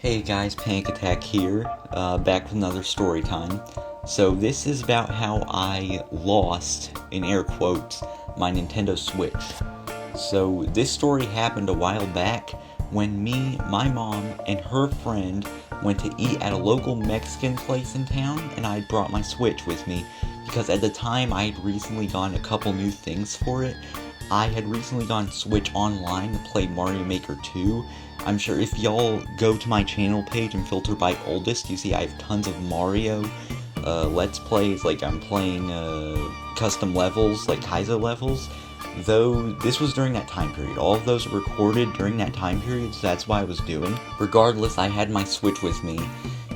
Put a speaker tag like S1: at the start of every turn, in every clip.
S1: Hey guys, Panic Attack here, back with another story time. So this is about how I lost, in air quotes, my Nintendo Switch. So this story happened a while back when me, my mom, and her friend went to eat at a local Mexican place in town, and I brought my Switch with me because at the time I had recently gotten a couple new things for it. I had recently gotten Switch Online to play Mario Maker 2. I'm sure if y'all go to my channel page and filter by oldest, you see I have tons of Mario Let's Plays, like I'm playing custom levels, like Kaizo levels. Though this was during that time period. All of those were recorded during that time period, so that's what I was doing. Regardless, I had my Switch with me,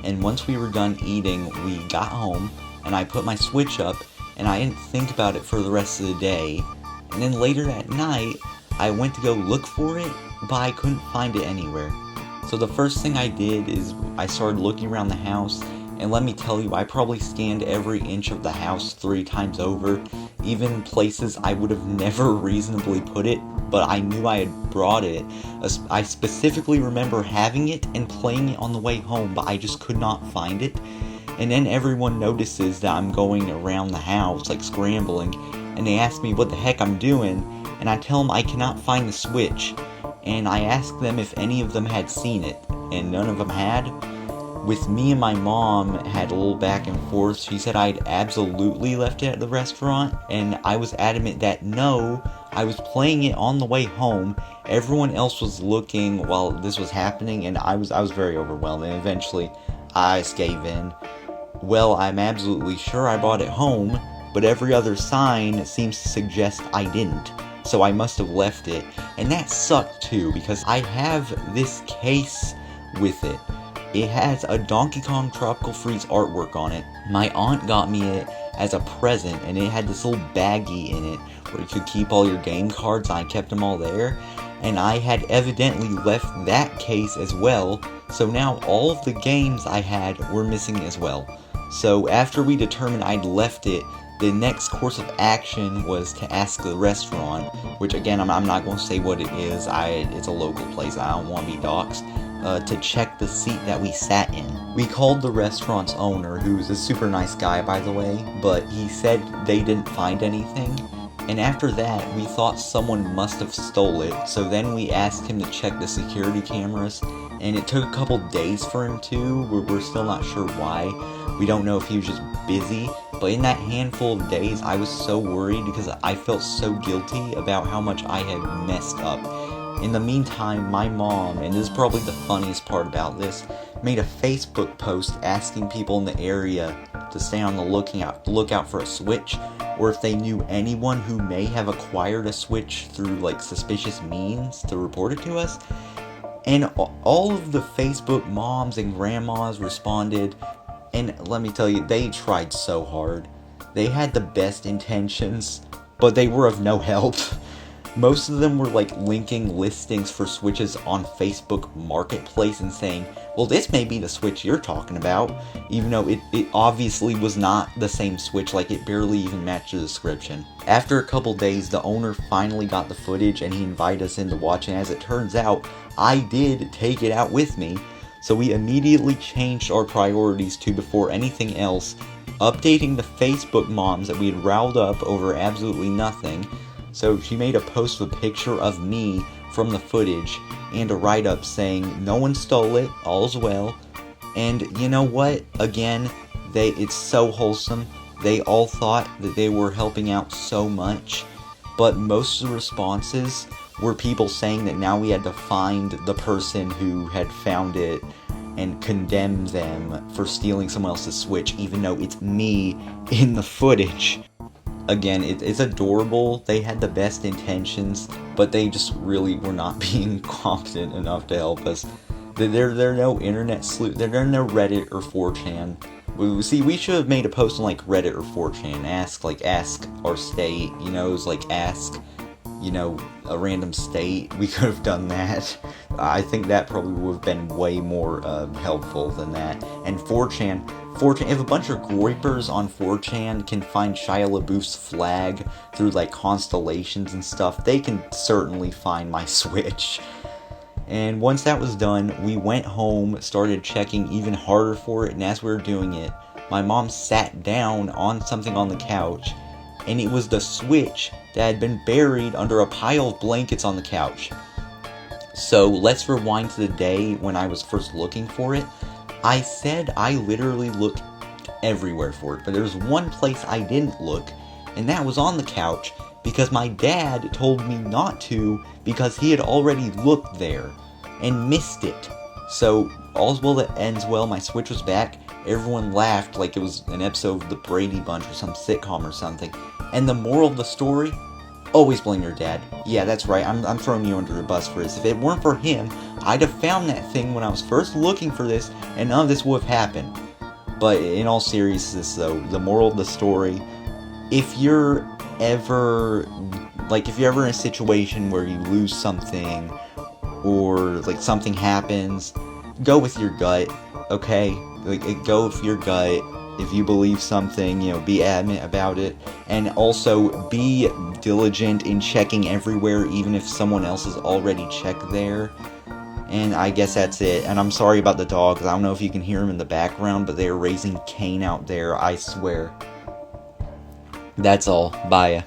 S1: and once we were done eating, we got home, and I put my Switch up, and I didn't think about it for the rest of the day. And then later that night, I went to go look for it, but I couldn't find it anywhere. So the first thing I did is I started looking around the house, and let me tell you, I probably scanned every inch of the house 3 times over, even places I would have never reasonably put it, but I knew I had brought it. I specifically remember having it and playing it on the way home, but I just could not find it. And then everyone notices that I'm going around the house, like scrambling, and they ask me what the heck I'm doing, and I tell them I cannot find the Switch. And I asked them if any of them had seen it, and none of them had. With me and my mom had a little back and forth. She said I'd absolutely left it at the restaurant, and I was adamant that no, I was playing it on the way home. Everyone else was looking while this was happening, and I was very overwhelmed, and eventually I just gave in. Well, I'm absolutely sure I brought it home, but every other sign seems to suggest I didn't. So I must have left it, and that sucked too, because I have this case with it. It has a Donkey Kong Tropical Freeze artwork on it. My aunt got me it as a present, and it had this little baggie in it where you could keep all your game cards, and I kept them all there. And I had evidently left that case as well, so now all of the games I had were missing as well. So after we determined I'd left it, the next course of action was to ask the restaurant, which again, I'm not going to say what it is, it's a local place, I don't want to be doxxed, to check the seat that we sat in. We called the restaurant's owner, who's a super nice guy by the way, but he said they didn't find anything. And after that, we thought someone must have stole it, so then we asked him to check the security cameras, and it took a couple days for him to. We're still not sure why. We don't know if he was just busy, but in that handful of days, I was so worried because I felt so guilty about how much I had messed up. In the meantime, my mom, and this is probably the funniest part about this, made a Facebook post asking people in the area to stay on the lookout for a Switch, or if they knew anyone who may have acquired a Switch through like suspicious means to report it to us. And all of the Facebook moms and grandmas responded, and let me tell you, they tried so hard. They had the best intentions, but they were of no help. Most of them were like linking listings for Switches on Facebook Marketplace and saying, well, this may be the Switch you're talking about, even though it obviously was not the same Switch, like it barely even matched the description. After a couple days, the owner finally got the footage and he invited us in to watch, and as it turns out, I did take it out with me. So we immediately changed our priorities to, before anything else, updating the Facebook moms that we had riled up over absolutely nothing. So she made a post with a picture of me from the footage and a write-up saying, no one stole it, all's well. And you know what? Again, it's so wholesome. They all thought that they were helping out so much, but most of the responses were people saying that now we had to find the person who had found it and condemn them for stealing someone else's Switch, even though it's me in the footage. Again, it's adorable. They had the best intentions, but they just really were not being competent enough to help us. They're no internet sleuth. They're no Reddit or 4chan. We should have made a post on like Reddit or 4chan. Ask our state. It was like ask, a random state. We could have done that. I think that probably would have been way more helpful than that. And 4chan, if a bunch of groypers on 4chan can find Shia LaBeouf's flag through like constellations and stuff, they can certainly find my Switch. And once that was done, we went home, started checking even harder for it, and as we were doing it, my mom sat down on something on the couch, and it was the switch that had been buried under a pile of blankets on the couch. So let's rewind to the day when I was first looking for it. I said I literally looked everywhere for it, but there's one place I didn't look, and that was on the couch, because my dad told me not to because he had already looked there and missed it. So all's well that ends well, my switch was back. Everyone laughed like it was an episode of The Brady Bunch or some sitcom or something. And the moral of the story, always blame your dad. Yeah, that's right, I'm throwing you under the bus for this. If it weren't for him, I'd have found that thing when I was first looking for this, and none of this would have happened. But in all seriousness though, the moral of the story, if you're ever in a situation where you lose something, or like something happens, go with your gut, okay? Like, go with your gut. If you believe something, be adamant about it, and also be diligent in checking everywhere, even if someone else has already checked there. And I guess that's it. And I'm sorry about the dogs. I don't know if you can hear them in the background, but they're raising Cain out there, I swear. That's all. Bye.